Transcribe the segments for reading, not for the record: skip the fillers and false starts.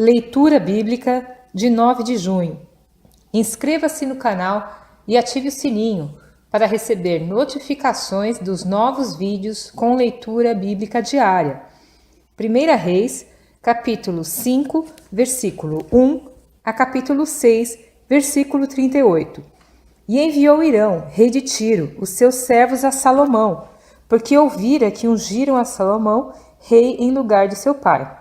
Leitura Bíblica de 9 de junho. Inscreva-se no canal e ative o sininho para receber notificações dos novos vídeos com leitura bíblica diária. 1 Reis, capítulo 5, versículo 1 a capítulo 6, versículo 38. E enviou Hirão, rei de Tiro, os seus servos a Salomão, porque ouvira que ungiram a Salomão rei em lugar de seu pai.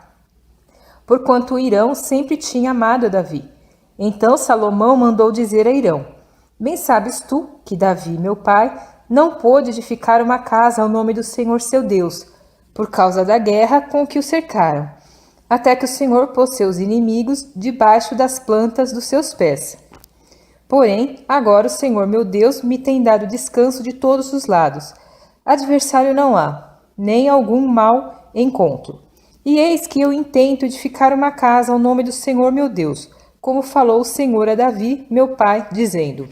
Porquanto Hirão sempre tinha amado a Davi. Então Salomão mandou dizer a Hirão: Bem sabes tu que Davi, meu pai, não pôde edificar uma casa ao nome do Senhor seu Deus, por causa da guerra com que o cercaram, até que o Senhor pôs seus inimigos debaixo das plantas dos seus pés. Porém, agora o Senhor meu Deus me tem dado descanso de todos os lados. Adversário não há, nem algum mal encontro. E eis que eu intento edificar uma casa ao nome do Senhor meu Deus, como falou o Senhor a Davi, meu pai, dizendo: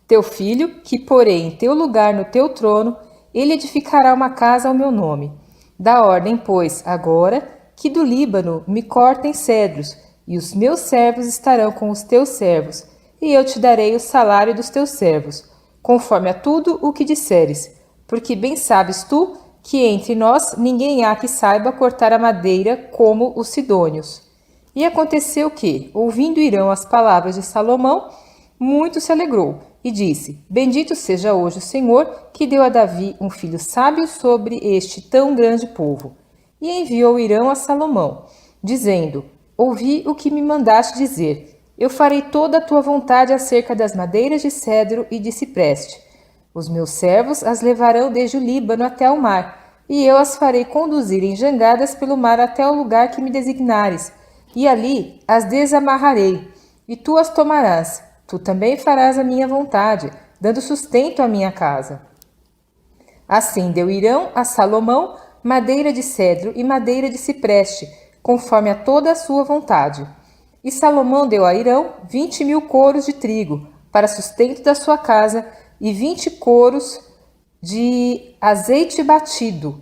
Teu filho, que porei em teu lugar no teu trono, ele edificará uma casa ao meu nome. Dá ordem, pois, agora, que do Líbano me cortem cedros, e os meus servos estarão com os teus servos, e eu te darei o salário dos teus servos, conforme a tudo o que disseres, porque bem sabes tu que entre nós ninguém há que saiba cortar a madeira como os sidônios. E aconteceu que, ouvindo Hirão as palavras de Salomão, muito se alegrou, e disse: Bendito seja hoje o Senhor, que deu a Davi um filho sábio sobre este tão grande povo. E enviou Hirão a Salomão, dizendo: Ouvi o que me mandaste dizer. Eu farei toda a tua vontade acerca das madeiras de cedro e de cipreste. Os meus servos as levarão desde o Líbano até ao mar, e eu as farei conduzir em jangadas pelo mar até o lugar que me designares, e ali as desamarrarei, e tu as tomarás. Tu também farás a minha vontade, dando sustento à minha casa. Assim deu Hirão a Salomão madeira de cedro e madeira de cipreste, conforme a toda a sua vontade. E Salomão deu a Hirão 20.000 coros de trigo, para sustento da sua casa, e 20 coros de azeite batido.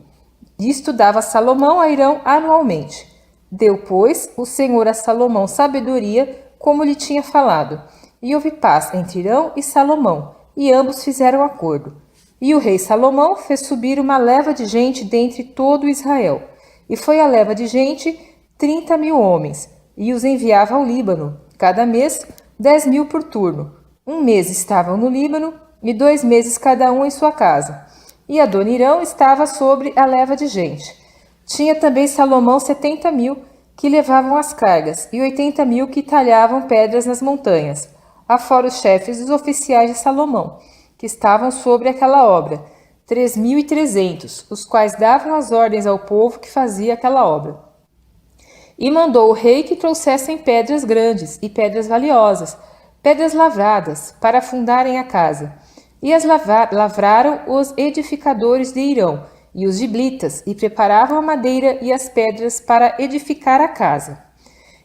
Isto dava Salomão a Hirão anualmente. Deu, pois, o Senhor a Salomão sabedoria, como lhe tinha falado. E houve paz entre Hirão e Salomão, e ambos fizeram acordo. E o rei Salomão fez subir uma leva de gente dentre todo Israel. E foi a leva de gente 30.000 homens, e os enviava ao Líbano, cada mês 10.000 por turno. Um mês estavam no Líbano, e 2 meses cada um em sua casa. E Adonirão estava sobre a leva de gente. Tinha também Salomão 70.000 que levavam as cargas, e 80.000 que talhavam pedras nas montanhas, afora os chefes dos oficiais de Salomão, que estavam sobre aquela obra, 3.300, os quais davam as ordens ao povo que fazia aquela obra. E mandou o rei que trouxessem pedras grandes e pedras valiosas, pedras lavradas, para fundarem a casa. E as lavraram os edificadores de Hirão e os giblitas, e preparavam a madeira e as pedras para edificar a casa.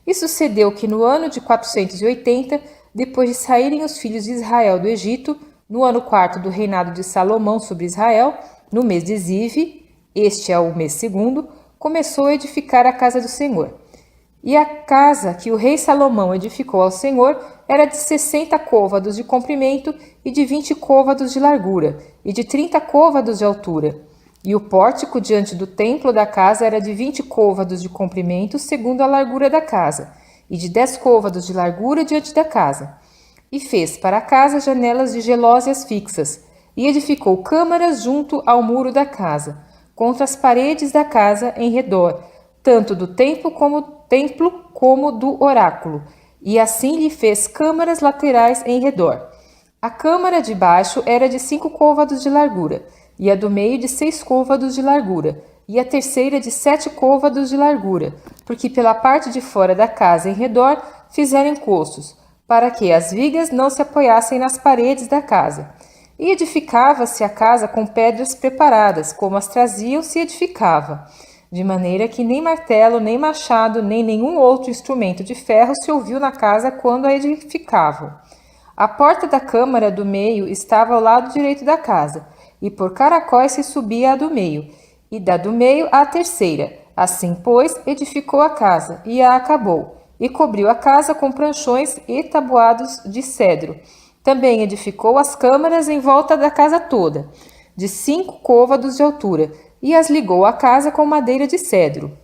E sucedeu que no ano de 480, depois de saírem os filhos de Israel do Egito, no ano 4º do reinado de Salomão sobre Israel, no mês de Zive, este é o mês 2º, começou a edificar a casa do Senhor. E a casa que o rei Salomão edificou ao Senhor era de 60 côvados de comprimento e de 20 côvados de largura, e de 30 côvados de altura. E o pórtico diante do templo da casa era de 20 côvados de comprimento, segundo a largura da casa, e de 10 côvados de largura diante da casa. E fez para a casa janelas de gelósias fixas, e edificou câmaras junto ao muro da casa, contra as paredes da casa em redor, tanto do templo como do oráculo, e assim lhe fez câmaras laterais em redor. A câmara de baixo era de 5 côvados de largura, e a do meio de 6 côvados de largura, e a terceira de 7 côvados de largura, porque pela parte de fora da casa em redor fizeram encostos, para que as vigas não se apoiassem nas paredes da casa. E edificava-se a casa com pedras preparadas, como as traziam se edificava, de maneira que nem martelo, nem machado, nem nenhum outro instrumento de ferro se ouviu na casa quando a edificavam. A porta da câmara do meio estava ao lado direito da casa, e por caracóis se subia a do meio, e da do meio à terceira, Assim, pois, edificou a casa e a acabou, e cobriu a casa com pranchões e tabuados de cedro. Também edificou as câmaras em volta da casa toda, de 5 côvados de altura, e as ligou à casa com madeira de cedro.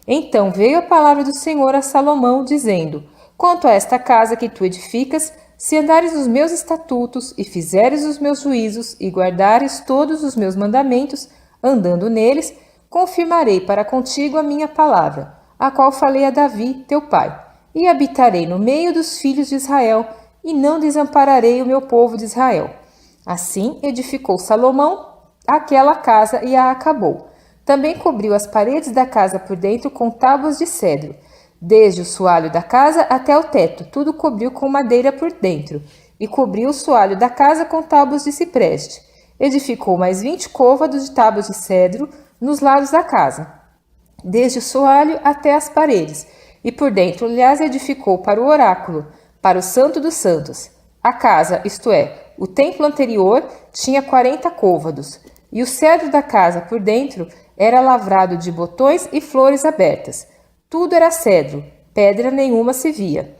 Então veio a palavra do Senhor a Salomão, dizendo: Quanto a esta casa que tu edificas, se andares nos meus estatutos e fizeres os meus juízos e guardares todos os meus mandamentos, andando neles, confirmarei para contigo a minha palavra, a qual falei a Davi, teu pai, e habitarei no meio dos filhos de Israel, e não desampararei o meu povo de Israel. Assim edificou Salomão aquela casa e a acabou. Também cobriu as paredes da casa por dentro com tábuas de cedro, desde o soalho da casa até o teto, tudo cobriu com madeira por dentro, e cobriu o soalho da casa com tábuas de cipreste. Edificou mais 20 côvados de tábuas de cedro nos lados da casa, desde o soalho até as paredes, e por dentro lhes edificou para o oráculo, para o Santo dos Santos. A casa, isto é, o templo anterior, tinha 40 côvados, e o cedro da casa por dentro era lavrado de botões e flores abertas. Tudo era cedro, pedra nenhuma se via.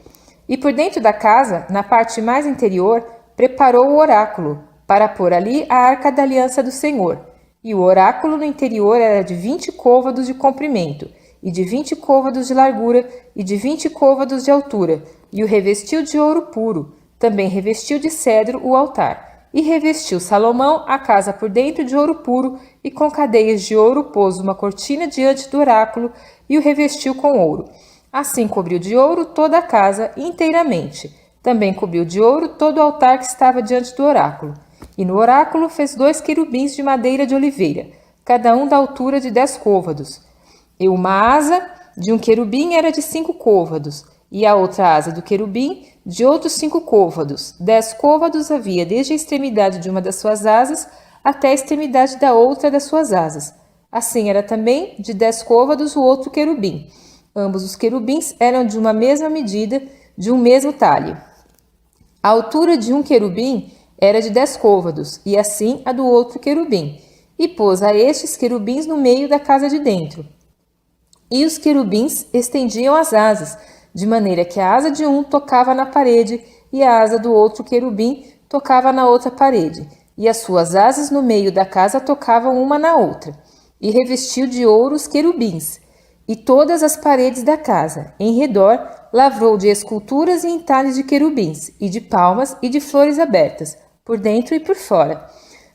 E por dentro da casa, na parte mais interior, preparou o oráculo, para pôr ali a arca da aliança do Senhor. E o oráculo no interior era de 20 côvados de comprimento, e de 20 côvados de largura, e de 20 côvados de altura, e o revestiu de ouro puro. Também revestiu de cedro o altar. E revestiu Salomão a casa por dentro de ouro puro, e com cadeias de ouro pôs uma cortina diante do oráculo, e o revestiu com ouro. Assim cobriu de ouro toda a casa inteiramente. Também cobriu de ouro todo o altar que estava diante do oráculo. E no oráculo fez 2 querubins de madeira de oliveira, cada um da altura de 10 côvados. E uma asa de um querubim era de 5 côvados, e a outra asa do querubim de outros 5 côvados. 10 côvados havia desde a extremidade de uma das suas asas até a extremidade da outra das suas asas. Assim era também de 10 côvados o outro querubim. Ambos os querubins eram de uma mesma medida, de um mesmo talhe. A altura de um querubim era de 10 côvados, e assim a do outro querubim. E pôs a estes querubins no meio da casa de dentro. E os querubins estendiam as asas, de maneira que a asa de um tocava na parede, e a asa do outro querubim tocava na outra parede, e as suas asas no meio da casa tocavam uma na outra. E revestiu de ouro os querubins, e todas as paredes da casa, em redor, lavrou de esculturas e entalhes de querubins, e de palmas e de flores abertas, por dentro e por fora.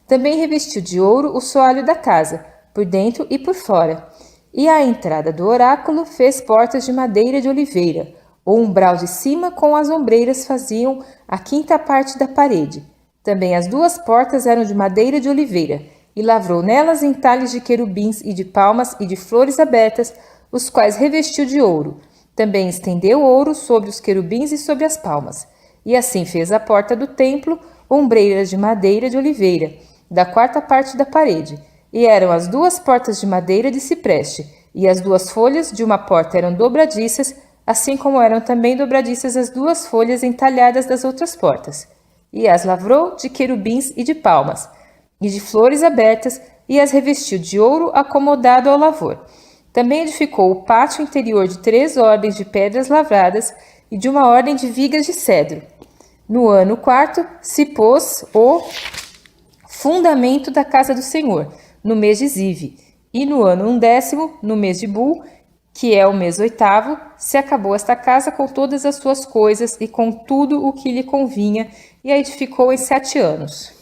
Também revestiu de ouro o soalho da casa, por dentro e por fora. E à entrada do oráculo fez portas de madeira de oliveira. O umbral de cima com as ombreiras faziam a 5ª parte da parede. Também as 2 portas eram de madeira de oliveira, e lavrou nelas entalhes de querubins e de palmas e de flores abertas, os quais revestiu de ouro. Também estendeu ouro sobre os querubins e sobre as palmas. E assim fez a porta do templo, ombreiras de madeira de oliveira, da 4ª parte da parede. E eram as 2 portas de madeira de cipreste, e as 2 folhas de uma porta eram dobradiças, assim como eram também dobradiças as 2 folhas entalhadas das outras portas. E as lavrou de querubins e de palmas, e de flores abertas, e as revestiu de ouro acomodado ao lavor. Também edificou o pátio interior de 3 ordens de pedras lavradas e de uma ordem de vigas de cedro. No ano 4º se pôs o fundamento da casa do Senhor, no mês de Zive, e no ano 10º, no mês de Bul, que é o mês 8º, se acabou esta casa com todas as suas coisas e com tudo o que lhe convinha, e a edificou em 7 anos.